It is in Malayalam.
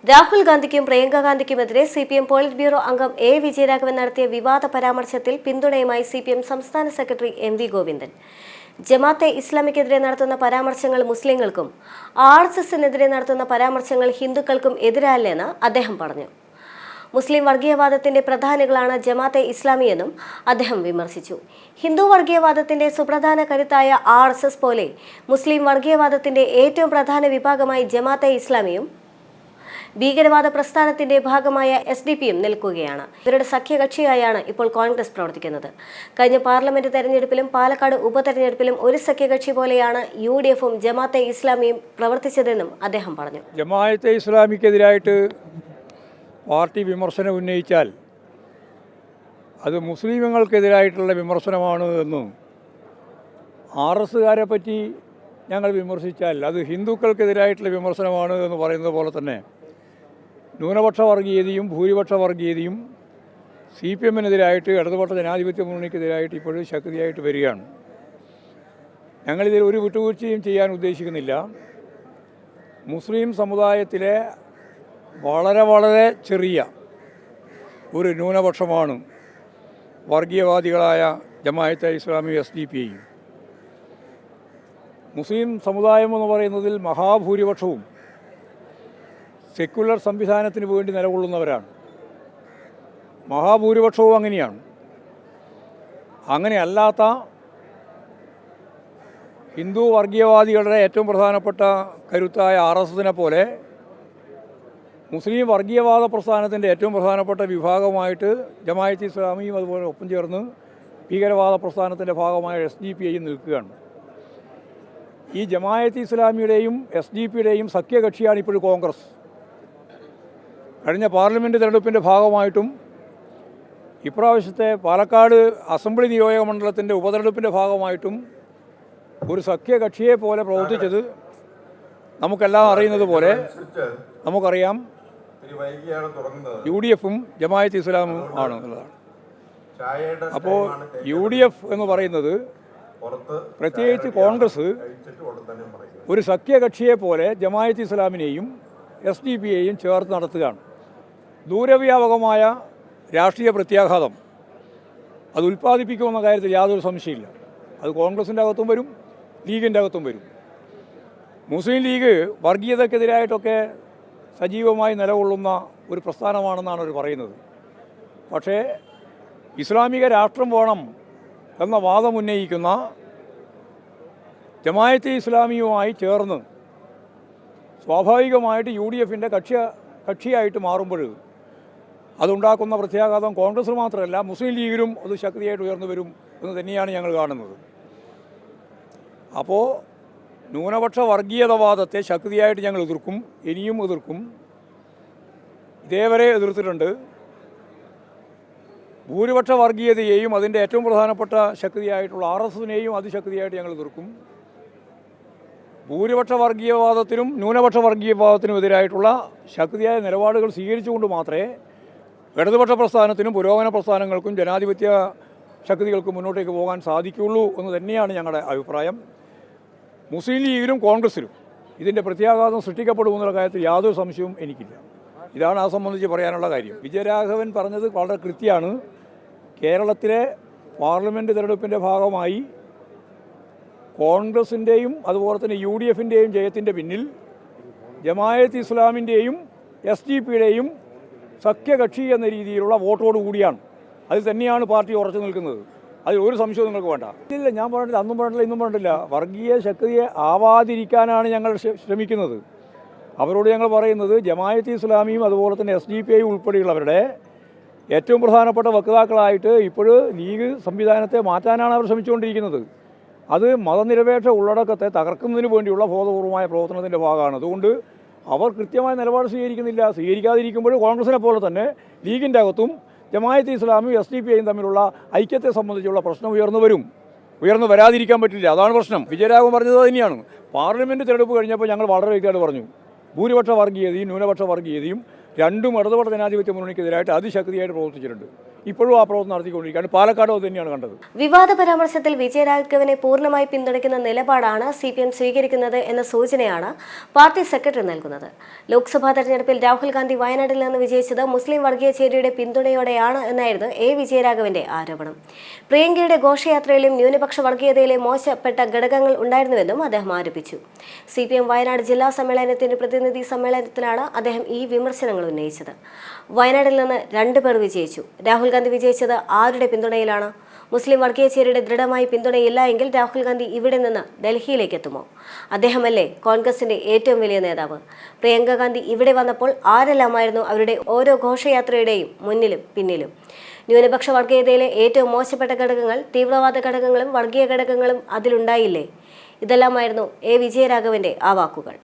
രാഹുൽ ഗാന്ധിക്കും പ്രിയങ്ക ഗാന്ധിക്കുമെതിരെ സിപിഎം പോളിറ്റ് ബ്യൂറോ അംഗം എ വിജയരാഘവൻ നടത്തിയ വിവാദ പരാമർശത്തിൽ പിന്തുണയുമായി സിപിഎം സംസ്ഥാന സെക്രട്ടറി എം.വി. ഗോവിന്ദൻ. ജമാഅത്തെ ഇസ്ലാമിക്കെതിരെ നടത്തുന്ന പരാമർശങ്ങൾ മുസ്ലിങ്ങൾക്കും ആർഎസ്എസിനെതിരെ നടത്തുന്ന പരാമർശങ്ങൾ ഹിന്ദുക്കൾക്കും എതിരല്ലെന്ന് അദ്ദേഹം പറഞ്ഞു. മുസ്ലിം വർഗീയവാദത്തിന്റെ പ്രധാനികളാണ് ജമാഅത്തെ ഇസ്ലാമിയെന്നും അദ്ദേഹം വിമർശിച്ചു. ഹിന്ദു വർഗീയവാദത്തിന്റെ സുപ്രധാന കരുത്തായ ആർഎസ്എസ് പോലെ മുസ്ലിം വർഗീയവാദത്തിന്റെ ഏറ്റവും പ്രധാന വിഭാഗമായി ജമാഅത്തെ ഇസ്ലാമിയും ഭീകരവാദ പ്രസ്ഥാനത്തിന്റെ ഭാഗമായ SDP-യും നിൽക്കുകയാണ്. ഇവരുടെ സഖ്യകക്ഷിയായാണ് ഇപ്പോൾ കോൺഗ്രസ് പ്രവർത്തിക്കുന്നത്. കഴിഞ്ഞ പാർലമെന്റ് തെരഞ്ഞെടുപ്പിലും പാലക്കാട് ഉപതെരഞ്ഞെടുപ്പിലും ഒരു സഖ്യകക്ഷി പോലെയാണ് UDF-ഉം ജമാഅത്തെ ഇസ്ലാമിയും പ്രവർത്തിച്ചതെന്നും അദ്ദേഹം പറഞ്ഞു. ജമാഅത്തെ ഇസ്ലാമിക്കെതിരായിട്ട് പാർട്ടി വിമർശനം ഉന്നയിച്ചാൽ അത് മുസ്ലിമുകൾക്കെതിരായിട്ടുള്ള വിമർശനമാണ് എന്നും RSകാരെ പറ്റി ഞങ്ങൾ വിമർശിച്ചാൽ അത് ഹിന്ദുക്കൾക്കെതിരായിട്ടുള്ള വിമർശനമാണ് എന്ന് പറയുന്നത് പോലെ തന്നെ ന്യൂനപക്ഷ വർഗീയതയും ഭൂരിപക്ഷ വർഗീയതയും CPM-നെതിരായിട്ട് ഇടതുപക്ഷ ജനാധിപത്യ മുന്നണിക്കെതിരായിട്ട് ഇപ്പോഴും ശക്തിയായിട്ട് വരികയാണ്. ഞങ്ങളിതിൽ ഒരു വിട്ടുവീഴ്ചയും ചെയ്യാൻ ഉദ്ദേശിക്കുന്നില്ല. മുസ്ലിം സമുദായത്തിലെ വളരെ ചെറിയ ഒരു ന്യൂനപക്ഷമാണ് വർഗീയവാദികളായ ജമാഅത്തെ ഇസ്ലാമി SDP-യും. മുസ്ലിം സമുദായം എന്ന് പറയുന്നതിൽ മഹാഭൂരിപക്ഷവും സെക്യുലർ സംവിധാനത്തിന് വേണ്ടി നിലകൊള്ളുന്നവരാണ്. മഹാഭൂരിപക്ഷവും അങ്ങനെയാണ്. അങ്ങനെയല്ലാത്ത ഹിന്ദു വർഗീയവാദികളുടെ ഏറ്റവും പ്രധാനപ്പെട്ട കരുത്തായ RSSനെ പോലെ മുസ്ലിം വർഗീയവാദ പ്രസ്ഥാനത്തിൻ്റെ ഏറ്റവും പ്രധാനപ്പെട്ട വിഭാഗമായിട്ട് ജമാഅത്തെ ഇസ്ലാമിയും അതുപോലെ ഒപ്പം ചേർന്ന് ഭീകരവാദ പ്രസ്ഥാനത്തിൻ്റെ ഭാഗമായ SDP-യും നിൽക്കുകയാണ്. ഈ ജമാഅത്തെ ഇസ്ലാമിയുടെയും SDP-യുടെയും സഖ്യകക്ഷിയാണ് ഇപ്പോൾ കോൺഗ്രസ്. കഴിഞ്ഞ പാർലമെൻറ്റ് തെരഞ്ഞെടുപ്പിൻ്റെ ഭാഗമായിട്ടും ഇപ്രാവശ്യത്തെ പാലക്കാട് അസംബ്ലി നിയോജക മണ്ഡലത്തിൻ്റെ ഉപതെരഞ്ഞെടുപ്പിൻ്റെ ഭാഗമായിട്ടും ഒരു സഖ്യകക്ഷിയെ പോലെ പ്രവർത്തിച്ചത് നമുക്കെല്ലാം അറിയുന്നത് പോലെ നമുക്കറിയാം. UDF-ഉം ജമാഅത്തെ ഇസ്ലാമും ആണ് എന്നുള്ളതാണ്. അപ്പോൾ UDF എന്ന് പറയുന്നത് പ്രത്യേകിച്ച് കോൺഗ്രസ് ഒരു സഖ്യകക്ഷിയെ പോലെ ജമാഅത്തെ ഇസ്ലാമിനെയും SDP-യെയും ചേർത്ത് നടത്തുകയാണ്. ദൂരവ്യാപകമായ രാഷ്ട്രീയ പ്രത്യാഘാതം അത് ഉൽപ്പാദിപ്പിക്കുമെന്ന കാര്യത്തിൽ യാതൊരു സംശയമില്ല. അത് കോൺഗ്രസിൻ്റെ അകത്തും വരും, ലീഗിൻ്റെ അകത്തും വരും. മുസ്ലിം ലീഗ് വർഗീയതക്കെതിരായിട്ടൊക്കെ സജീവമായി നിലകൊള്ളുന്ന ഒരു പ്രസ്ഥാനമാണെന്നാണ് അവർ പറയുന്നത്. പക്ഷേ ഇസ്ലാമിക രാഷ്ട്രം വേണം എന്ന വാദം ഉന്നയിക്കുന്ന ജമാഅത്തെ ഇസ്ലാമിയുമായി ചേർന്ന് സ്വാഭാവികമായിട്ട് UDF-ൻ്റെ കക്ഷിയായിട്ട് മാറുമ്പോൾ അതുണ്ടാക്കുന്ന പ്രത്യാഘാതം കോൺഗ്രസ്സിന് മാത്രമല്ല മുസ്ലിം ലീഗിലും അത് ശക്തിയായിട്ട് ഉയർന്നു വരും എന്ന് തന്നെയാണ് ഞങ്ങൾ കാണുന്നത്. അപ്പോൾ ന്യൂനപക്ഷ വർഗീയതവാദത്തെ ശക്തിയായിട്ട് ഞങ്ങൾ എതിർക്കും, ഇനിയും എതിർക്കും. ഇതേവരെ എതിർത്തിട്ടുണ്ട്. ഭൂരിപക്ഷ വർഗീയതയെയും അതിൻ്റെ ഏറ്റവും പ്രധാനപ്പെട്ട ശക്തിയായിട്ടുള്ള RSSനെയും അതിശക്തിയായിട്ട് ഞങ്ങൾ എതിർക്കും. ഭൂരിപക്ഷ വർഗീയവാദത്തിനും ന്യൂനപക്ഷ വർഗീയവാദത്തിനും എതിരായിട്ടുള്ള ശക്തിയായ നിലപാടുകൾ സ്വീകരിച്ചുകൊണ്ട് മാത്രമേ ഇടതുപക്ഷ പ്രസ്ഥാനത്തിനും പുരോഗമന പ്രസ്ഥാനങ്ങൾക്കും ജനാധിപത്യ ശക്തികൾക്കും മുന്നോട്ടേക്ക് പോകാൻ സാധിക്കുകയുള്ളൂ എന്ന് തന്നെയാണ് ഞങ്ങളുടെ അഭിപ്രായം. മുസ്ലിം ലീഗിലും കോൺഗ്രസിലും ഇതിൻ്റെ പ്രത്യാഘാതം സൃഷ്ടിക്കപ്പെടുമെന്നുള്ള കാര്യത്തിൽ യാതൊരു സംശയവും എനിക്കില്ല. ഇതാണ് ആ സംബന്ധിച്ച് പറയാനുള്ള കാര്യം. വിജയരാഘവൻ പറഞ്ഞത് വളരെ കൃത്യമാണ്. കേരളത്തിലെ പാർലമെൻറ്റ് തെരഞ്ഞെടുപ്പിൻ്റെ ഭാഗമായി കോൺഗ്രസിൻ്റെയും അതുപോലെ തന്നെ UDF-ൻ്റെയും ജയത്തിൻ്റെ പിന്നിൽ ജമാഅത്തെ ഇസ്ലാമിൻ്റെയും SDP-യുടെയും സഖ്യകക്ഷി എന്ന രീതിയിലുള്ള വോട്ടോട് കൂടിയാണ്. അതിൽ തന്നെയാണ് പാർട്ടി ഉറച്ചു നിൽക്കുന്നത്. അതിൽ ഒരു സംശയവും നിങ്ങൾക്ക് വേണ്ട. ഇല്ല, ഞാൻ പറഞ്ഞില്ല, അന്നും പറഞ്ഞില്ല, ഇന്നും പറഞ്ഞില്ല. വർഗീയ ശക്തിയെ ആവാതിരിക്കാനാണ് ഞങ്ങൾ ശ്രമിക്കുന്നത്. അവരോട് ഞങ്ങൾ പറയുന്നത് ജമാഅത്തെ ഇസ്ലാമിയും അതുപോലെ തന്നെ SDP-യും ഉൾപ്പെടെയുള്ളവരുടെ ഏറ്റവും പ്രധാനപ്പെട്ട വക്താക്കളായിട്ട് ഇപ്പോൾ ലീഗ് സംവിധാനത്തെ മാറ്റാനാണ് അവർ ശ്രമിച്ചുകൊണ്ടിരിക്കുന്നത്. അത് മതനിരപേക്ഷ ഉള്ളടക്കത്തെ തകർക്കുന്നതിന് വേണ്ടിയുള്ള ബോധപൂർവമായ പ്രവർത്തനത്തിൻ്റെ ഭാഗമാണ്. അതുകൊണ്ട് അവർ കൃത്യമായ നിലപാട് സ്വീകരിക്കുന്നില്ല. സ്വീകരിക്കാതിരിക്കുമ്പോൾ കോൺഗ്രസിനെ പോലെ തന്നെ ലീഗിൻ്റെ അകത്തും ജമാഅത്തെ ഇസ്ലാമിയും SDP-യും തമ്മിലുള്ള ഐക്യത്തെ സംബന്ധിച്ചുള്ള പ്രശ്നം ഉയർന്നു വരാതിരിക്കാൻ പറ്റില്ല. അതാണ് പ്രശ്നം. വിജയരാഘവൻ പറഞ്ഞത് തന്നെയാണ്. പാർലമെൻറ്റ് തെരഞ്ഞെടുപ്പ് കഴിഞ്ഞപ്പോൾ ഞങ്ങൾ വളരെ വ്യക്തമായിട്ട് പറഞ്ഞു, ഭൂരിപക്ഷ വർഗീയതയും ന്യൂനപക്ഷ വർഗീയതയും രണ്ടും ഇടതുപക്ഷ ജനാധിപത്യ മുന്നണിക്കെതിരായിട്ട് അതിശക്തിയായിട്ട് പ്രവർത്തിച്ചിട്ടുണ്ട്. ഇപ്പോഴും ആ പ്രവർത്തനം നടത്തിക്കൊണ്ടിരിക്കുകയാണ്. പാലക്കാട് അത് തന്നെയാണ് കണ്ടത്. വിവാദ പരാമർശത്തിൽ വിജയരാഘവനെ പൂർണ്ണമായി പിന്തുണയ്ക്കുന്ന നിലപാടാണ് CPM സ്വീകരിക്കുന്നത് എന്ന സൂചനയാണ് പാർട്ടി സെക്രട്ടറി നൽകുന്നത്. ലോക്സഭാ തെരഞ്ഞെടുപ്പിൽ രാഹുൽ ഗാന്ധി വയനാട്ടിൽ നിന്ന് വിജയിച്ചത് മുസ്ലിം വർഗീയ ചേരിയുടെ പിന്തുണയോടെയാണ് എന്നായിരുന്നു വിജയരാഘവന്റെ ആരോപണം. പ്രിയങ്കയുടെ ഘോഷയാത്രയിലും ന്യൂനപക്ഷ വർഗീയതയിലെ മോശപ്പെട്ട ഘടകങ്ങൾ ഉണ്ടായിരുന്നുവെന്നും അദ്ദേഹം ആരോപിച്ചു. CPM വയനാട് ജില്ലാ സമ്മേളനത്തിന്റെ പ്രതിനിധി സമ്മേളനത്തിലാണ് അദ്ദേഹം ഈ വിമർശനങ്ങൾ ഉന്നയിച്ചത്. വയനാട്ടിൽ നിന്ന് 2 പേർ വിജയിച്ചു. രാഹുൽ ഗാന്ധി വിജയിച്ചത് ആരുടെ പിന്തുണയിലാണ്? മുസ്ലിം വർഗീയ ചേരിയുടെ ദൃഢമായി പിന്തുണയില്ല എങ്കിൽ രാഹുൽ ഗാന്ധി ഇവിടെ നിന്ന് ഡൽഹിയിലേക്ക് എത്തുമോ? അദ്ദേഹമല്ലേ കോൺഗ്രസിന്റെ ഏറ്റവും വലിയ നേതാവ്? പ്രിയങ്ക ഗാന്ധി ഇവിടെ വന്നപ്പോൾ ആരെല്ലാമായിരുന്നു അവരുടെ ഓരോ ഘോഷയാത്രയുടെയും മുന്നിലും പിന്നിലും? ന്യൂനപക്ഷ വർഗീയതയിലെ ഏറ്റവും മോശപ്പെട്ട ഘടകങ്ങൾ, തീവ്രവാദ ഘടകങ്ങളും വർഗീയ ഘടകങ്ങളും അതിലുണ്ടായില്ലേ? ഇതെല്ലാമായിരുന്നു വിജയരാഘവന്റെ ആ വാക്കുകൾ.